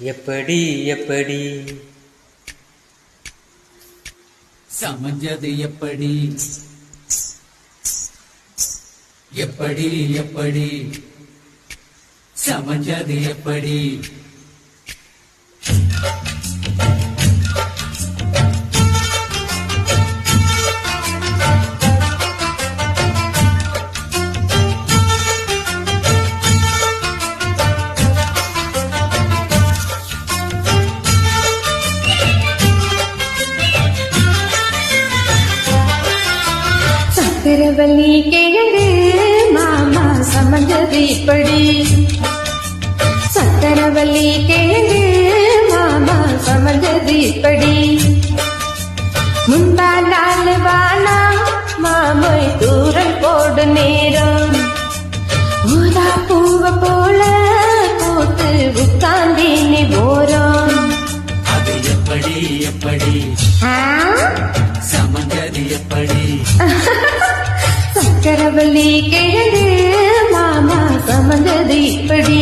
எப்படி எப்படி சமஞ்சது எப்படி எப்படி எப்படி சமஞ்சது எப்படி சக்கரவள்ளி கிழங்கு மாமா சமஞ்சது இப்படி சக்கரவள்ளி கிழங்கு மாமா சமஞ்சது இப்படி முந்தா நாள் வானா மாமை தூரல் போடு நேரம் ஊதா பூவ போல போட்டு உட்காந்தினி போறோம் அது எப்படி எப்படி சமஞ்சது எப்படி சக்கரவள்ளி கிழங்கு மாமா சமந்தது இப்படி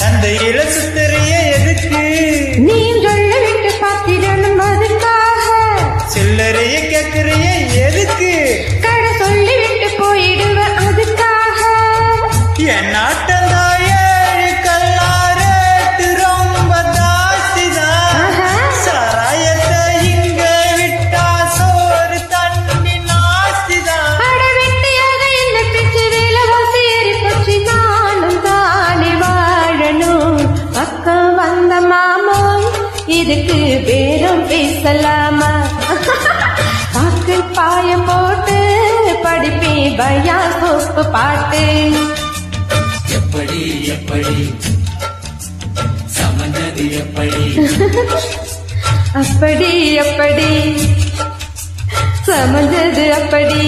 சுத்தறிய எதுக்கு நீ சொல்ல விட்டு பார்த்திடணும் அதுக்காக சில்லறைய கேக்குறிய எதுக்கு கடை சொல்லி விட்டு போயிடுவ அதுக்காக என் நாட்டந்தாய கல்லாரேட்டு ரொம்ப தாசிதான் சாராயத்தை இங்க விட்டா சோறு தண்ணி நாஸ்திதான் அட வெட்டியாக இந்த பிச்சு வேலை வாசி ஏறி பற்றி நானும் தானே வாழணும் பக்கம் வந்த மாமோய் இதுக்கு பேரும் பேசலாமா பாக்கு பாய போட்டு படிப்பே பயா சோப்பு பாட்டு எப்படி எப்படி சமஞ்சது எப்படி அப்படி அப்படி சமஞ்சது அப்படி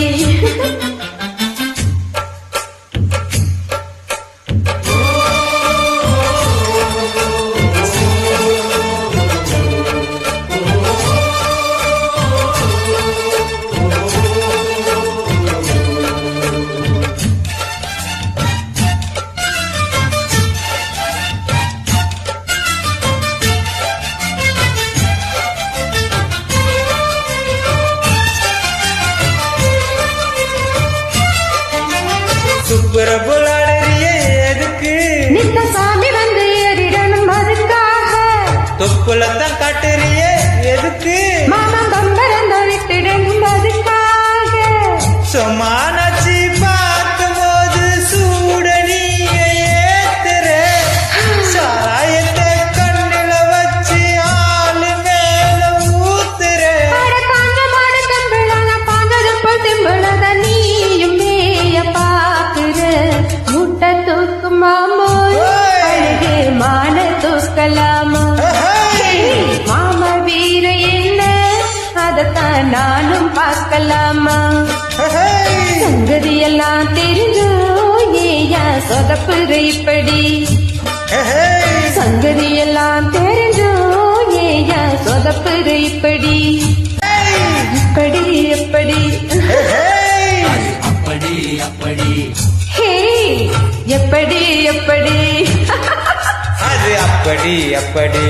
சுப்புறப்புலாடறிய எதுக்கு நித்த சாமி வந்து ஏறிடணும் அதுக்காக தொப்புலத்தான் காட்டுறிய எதுக்கு மாமா பம்பரந்த விட்டுடணும் அதுக்காக சும்மானாச்சி பார்க்கும் போது சூட நீங்க ஏத்துற சாராயத்தை கண்ணுல வச்சு ஆளு மேல ஊத்துற அட காஞ்ச மாடு கம்பிளான பாஞ்சதுக்குள் திம்பிளத நீயும் மேய பாக்குற முட்டை தூக்கு மாமோய் அழகு மான தூக்கலாமா மாமா வீர என்ன அதத்தான் நானும் பார்க்கலாமா சங்கதியெல்லாம் தெரிஞ்சோ ஏயா சொதப்புற இப்படி சங்கதியெல்லாம் தெரிஞ்சோ ஏயா சொதப்புற இப்படி இப்படி எப்படி அப்படி அப்படி ஹே எப்படி எப்படி அது அப்படி அப்படி